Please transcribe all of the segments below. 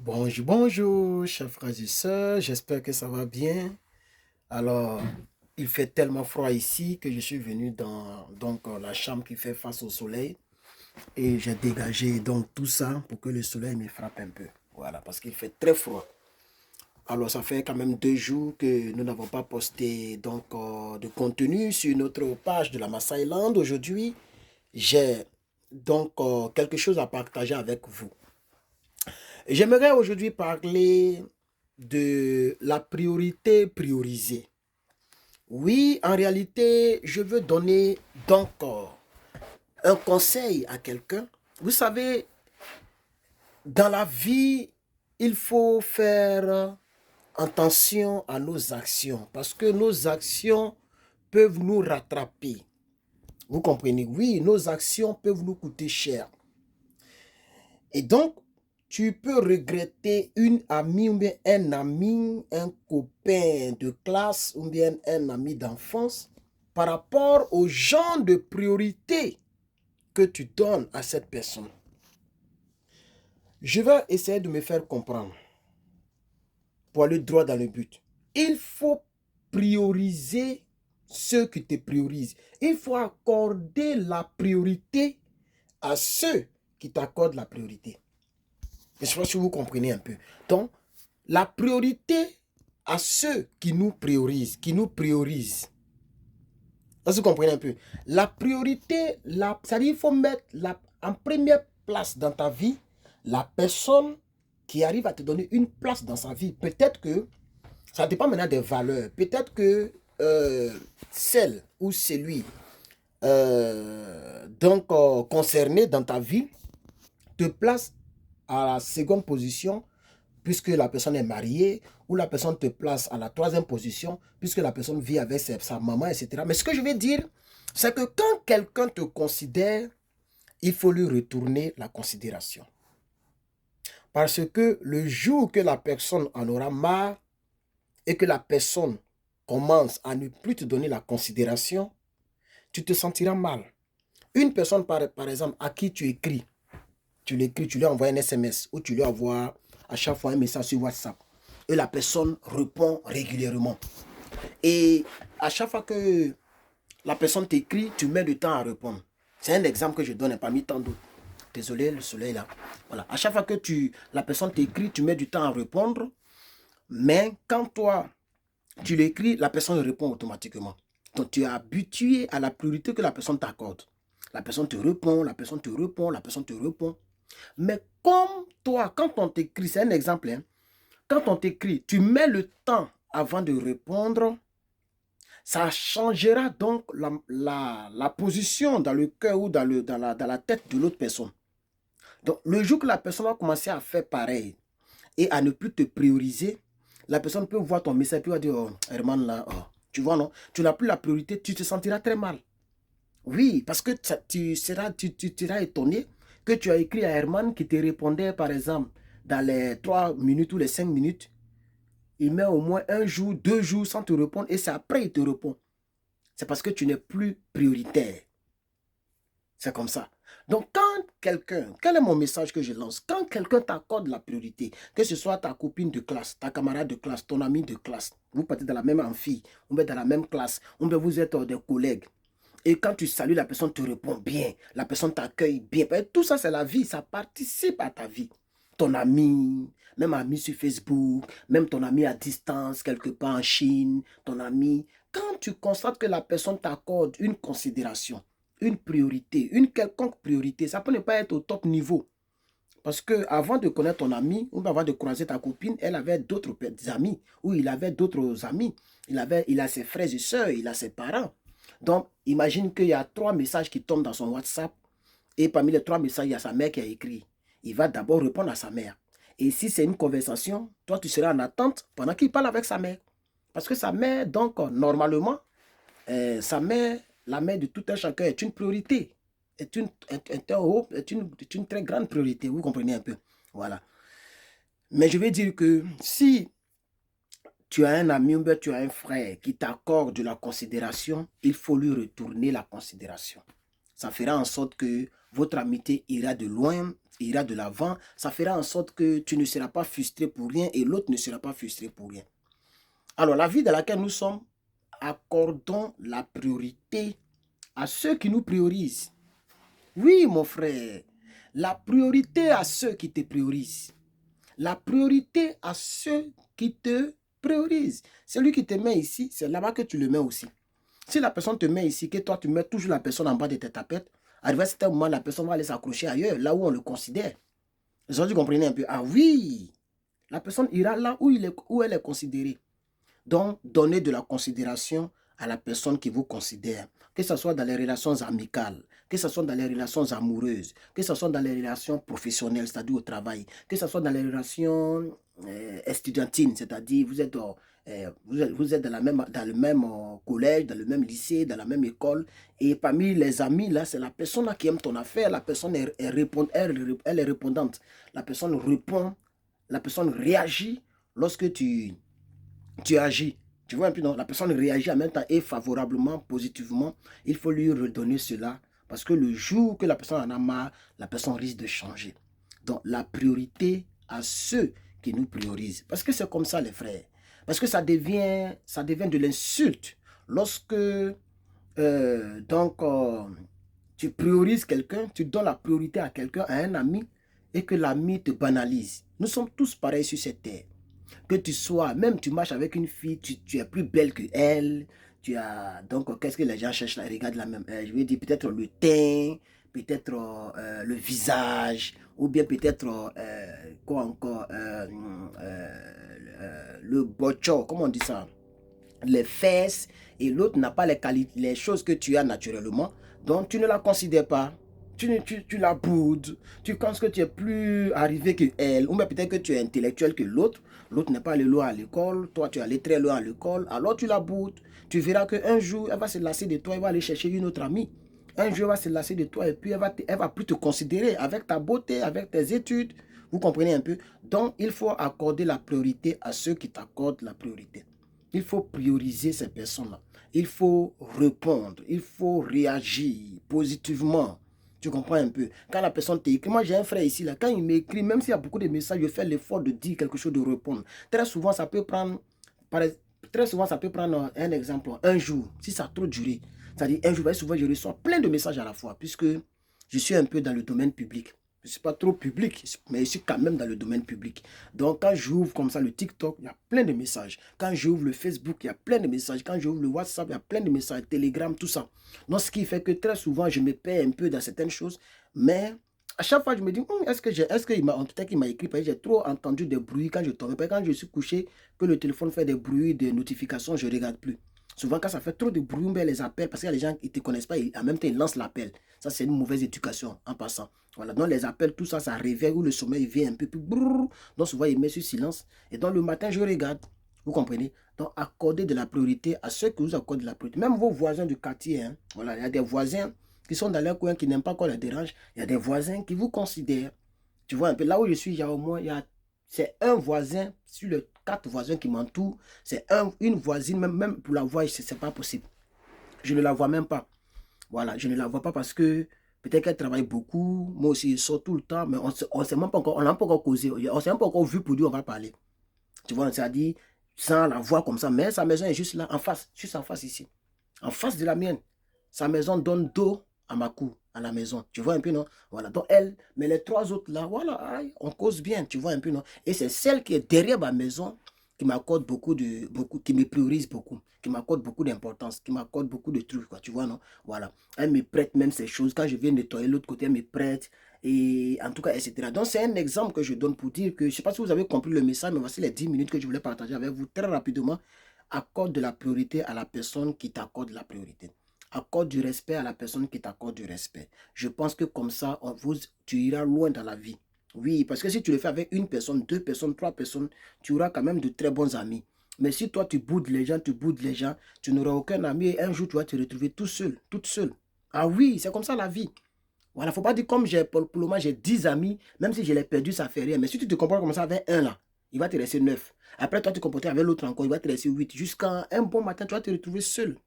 Bonjour, bonjour, chers frères et sœurs, j'espère que ça va bien. Alors, il fait tellement froid ici que je suis venu dans la chambre qui fait face au soleil et j'ai dégagé donc tout ça pour que le soleil me frappe un peu. Voilà, parce qu'il fait très froid. Alors, ça fait quand même 2 jours que nous n'avons pas posté de contenu sur notre page de la Maasai Land. Aujourd'hui, j'ai quelque chose à partager avec vous. J'aimerais aujourd'hui parler de la priorité priorisée. Oui, en réalité, je veux donner un conseil à quelqu'un. Vous savez, dans la vie, il faut faire attention à nos actions parce que nos actions peuvent nous rattraper. Vous comprenez? Oui, nos actions peuvent nous coûter cher. Et donc, tu peux regretter une amie ou bien un ami, un copain de classe ou bien un ami d'enfance par rapport au genre de priorité que tu donnes à cette personne. Je vais essayer de me faire comprendre pour aller droit dans le but. Il faut prioriser ceux qui te priorisent. Il faut accorder la priorité à ceux qui t'accordent la priorité. Je ne sais pas si vous comprenez un peu. Donc, la priorité à ceux qui nous priorisent, Est-ce que vous comprenez un peu? La priorité, c'est-à-dire qu'il faut mettre en première place dans ta vie la personne qui arrive à te donner une place dans sa vie. Peut-être que, ça dépend maintenant des valeurs, peut-être que celle ou celui concerné dans ta vie te place à la seconde position puisque la personne est mariée, ou la personne te place à la troisième position, puisque la personne vit avec sa maman, etc. Mais ce que je veux dire, c'est que quand quelqu'un te considère, il faut lui retourner la considération. Parce que le jour que la personne en aura marre et que la personne commence à ne plus te donner la considération, tu te sentiras mal. Une personne, par exemple, à qui tu l'écris, tu lui envoies un SMS ou tu lui envoies à chaque fois un message sur WhatsApp. Et la personne répond régulièrement. Et à chaque fois que la personne t'écrit, tu mets du temps à répondre. C'est un exemple que je donne parmi tant d'autres. Désolé, le soleil là. Voilà. À chaque fois que la personne t'écrit, tu mets du temps à répondre. Mais quand toi, tu l'écris, la personne répond automatiquement. Donc tu es habitué à la priorité que la personne t'accorde. La personne te répond, la personne te répond, la personne te répond. Mais comme toi, quand on t'écrit, c'est un exemple, hein, quand on t'écrit, tu mets le temps avant de répondre, ça changera donc la position dans le cœur ou dans la tête de l'autre personne. Donc, le jour que la personne va commencer à faire pareil et à ne plus te prioriser, la personne peut voir ton message et peut dire, oh, Herman, là, oh, tu vois, non, tu n'as plus la priorité, tu te sentiras très mal. Oui, parce que tu seras étonné que tu as écrit à Herman qui te répondait, par exemple, dans les 3 minutes ou les 5 minutes. Il met au moins 1 jour, 2 jours sans te répondre et c'est après il te répond. C'est parce que tu n'es plus prioritaire. C'est comme ça. Donc, quel est mon message que je lance? Quand quelqu'un t'accorde la priorité, que ce soit ta copine de classe, ta camarade de classe, ton ami de classe, vous partez dans la même amphi, ou bien dans la même classe, ou bien vous êtes des collègues, et quand tu salues, la personne te répond bien, la personne t'accueille bien. Tout ça, c'est la vie, ça participe à ta vie. Ton ami, même ami sur Facebook, même ton ami à distance, quelque part en Chine, ton ami. Quand tu constates que la personne t'accorde une considération, une priorité, une quelconque priorité, ça peut ne pas être au top niveau. Parce que avant de connaître ton ami, ou avant de croiser ta copine, elle avait d'autres amis, ou il avait d'autres amis. Il a ses frères et sœurs, il a ses parents. Donc, imagine qu'il y a 3 messages qui tombent dans son WhatsApp, et parmi les 3 messages, il y a sa mère qui a écrit. Il va d'abord répondre à sa mère. Et si c'est une conversation, toi, tu seras en attente pendant qu'il parle avec sa mère. Parce que sa mère, donc, normalement, sa mère, la mère de tout un chacun, est une priorité. Est une très grande priorité. Vous comprenez un peu. Voilà. Mais je vais dire que si tu as un ami ou bien tu as un frère qui t'accorde de la considération, il faut lui retourner la considération. Ça fera en sorte que votre amitié ira de loin, ira de l'avant. Ça fera en sorte que tu ne seras pas frustré pour rien et l'autre ne sera pas frustré pour rien. Alors, la vie dans laquelle nous sommes, accordons la priorité à ceux qui nous priorisent. Oui, mon frère, la priorité à ceux qui te priorisent. La priorité à ceux qui te priorisent. Celui qui te met ici, c'est là-bas que tu le mets aussi. Si la personne te met ici, que toi tu mets toujours la personne en bas de tes tapettes, arrivé à certain moment, la personne va aller s'accrocher ailleurs, là où on le considère. Vous comprenez un peu? Ah oui, la personne ira là où elle est considérée. Donc, donnez de la considération à la personne qui vous considère, que ce soit dans les relations amicales, que ce soit dans les relations amoureuses, que ce soit dans les relations professionnelles, c'est-à-dire au travail, que ce soit dans les relations estudiantines, c'est-à-dire vous êtes dans le même collège, dans le même lycée, dans la même école, et parmi les amis, là, c'est la personne là qui aime ton affaire, la personne elle est répondante, la personne répond, la personne réagit lorsque tu agis. Tu vois un peu, non? La personne réagit en même temps et favorablement, positivement. Il faut lui redonner cela. Parce que le jour que la personne en a marre, la personne risque de changer. Donc, la priorité à ceux qui nous priorisent. Parce que c'est comme ça, les frères. Parce que ça devient de l'insulte. Lorsque, tu priorises quelqu'un, tu donnes la priorité à quelqu'un, à un ami, et que l'ami te banalise. Nous sommes tous pareils sur cette terre. Que tu sois, même tu marches avec une fille, tu es plus belle que elle. Tu as, donc, qu'est-ce que les gens cherchent là? Ils regardent la même. Je vais dire peut-être le teint, peut-être le visage, ou bien peut-être, quoi encore, le bocho, comment on dit ça? Les fesses, et l'autre n'a pas les choses que tu as naturellement, donc tu ne la considères pas. Tu la boudes, tu penses que tu es plus arrivé que elle, ou bien peut-être que tu es intellectuel que l'autre. L'autre n'est pas allé loin à l'école, toi tu es allé très loin à l'école, alors tu la boudes. Tu verras qu'un jour, elle va se lasser de toi, elle va aller chercher une autre amie. Un jour, elle va se lasser de toi et puis elle va plus te considérer avec ta beauté, avec tes études. Vous comprenez un peu? Donc, il faut accorder la priorité à ceux qui t'accordent la priorité. Il faut prioriser ces personnes-là. Il faut répondre, il faut réagir positivement. Tu comprends un peu? Quand la personne t'écrit, moi j'ai un frère ici, là, quand il m'écrit, même s'il y a beaucoup de messages, je fais l'effort de dire quelque chose, de répondre. Très souvent, ça peut prendre, très souvent, ça peut prendre un exemple, un jour, si ça a trop duré. C'est-à-dire, un jour, souvent, je reçois plein de messages à la fois, puisque je suis un peu dans le domaine public. Je ne suis pas trop public, mais je suis quand même dans le domaine public. Donc, quand j'ouvre comme ça le TikTok, il y a plein de messages. Quand j'ouvre le Facebook, il y a plein de messages. Quand j'ouvre le WhatsApp, il y a plein de messages, Telegram, tout ça. Donc, ce qui fait que très souvent, je me perds un peu dans certaines choses. Mais à chaque fois, je me dis, est-ce qu'il m'a peut-être qu'il m'a écrit, parce que j'ai trop entendu des bruits quand je tombe. Quand je suis couché, que le téléphone fait des bruits, des notifications, je ne regarde plus. Souvent, quand ça fait trop de bruit, on les appelle parce qu'il y a des gens qui ne te connaissent pas et en même temps, ils lancent l'appel. Ça, c'est une mauvaise éducation en passant. Voilà, donc les appels, tout ça, ça réveille ou le sommeil vient un peu plus. Brrr, donc souvent, il met sur silence. Et donc le matin, je regarde. Vous comprenez? Donc, accordez de la priorité à ceux qui vous accordent de la priorité. Même vos voisins du quartier. Hein. Voilà, il y a des voisins qui sont dans leur coin, qui n'aiment pas qu'on les dérange. Il y a des voisins qui vous considèrent. Tu vois un peu, là où je suis, il y a au moins, c'est un voisin sur les 4 voisins qui m'entourent. C'est une voisine, même pour la voir, ce n'est pas possible. Je ne la vois même pas. Voilà, je ne la vois pas parce que peut-être qu'elle travaille beaucoup. Moi aussi, je sors tout le temps, mais on s'est même pas encore, on n'a pas encore causé. On s'est même pas encore vu pour dire on va parler. Tu vois, on s'est dit, sans la voir comme ça, mais sa maison est juste là, en face, juste en face ici. En face de la mienne. Sa maison donne dos à ma cour, à la maison. Tu vois un peu, non? Voilà, donc elle, mais les 3 autres là, voilà, aïe, on cause bien, tu vois un peu, non? Et c'est celle qui est derrière ma maison qui m'accorde qui me priorise beaucoup, qui m'accorde beaucoup d'importance, qui m'accorde beaucoup de trucs, quoi, tu vois, non? Voilà. Elle me prête même ces choses. Quand je viens nettoyer l'autre côté, elle me prête. Et en tout cas, etc. Donc, c'est un exemple que je donne pour dire que, je ne sais pas si vous avez compris le message, mais voici les 10 minutes que je voulais partager avec vous très rapidement. Accorde de la priorité à la personne qui t'accorde la priorité. Accorde du respect à la personne qui t'accorde du respect. Je pense que comme ça, tu iras loin dans la vie. Oui, parce que si tu le fais avec une personne, 2 personnes, 3 personnes, tu auras quand même de très bons amis. Mais si toi, tu boudes les gens, tu n'auras aucun ami et un jour, tu vas te retrouver tout seul, toute seule. Ah oui, c'est comme ça la vie. Voilà, il ne faut pas dire comme pour le moment, j'ai 10 amis, même si je l'ai perdu, ça ne fait rien. Mais si tu te comportes comme ça avec un là, il va te rester 9. Après, toi, tu te comportes avec l'autre encore, il va te rester 8. Jusqu'à un bon matin, tu vas te retrouver seul.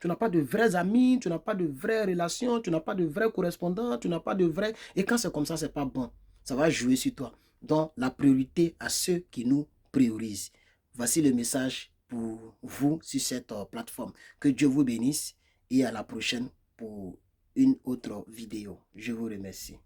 Tu n'as pas de vrais amis, tu n'as pas de vraies relations, tu n'as pas de vrais correspondants, tu n'as pas de vrais... Et quand c'est comme ça, c'est pas bon. Ça va jouer sur toi. Donc, la priorité à ceux qui nous priorisent. Voici le message pour vous sur cette plateforme. Que Dieu vous bénisse et à la prochaine pour une autre vidéo. Je vous remercie.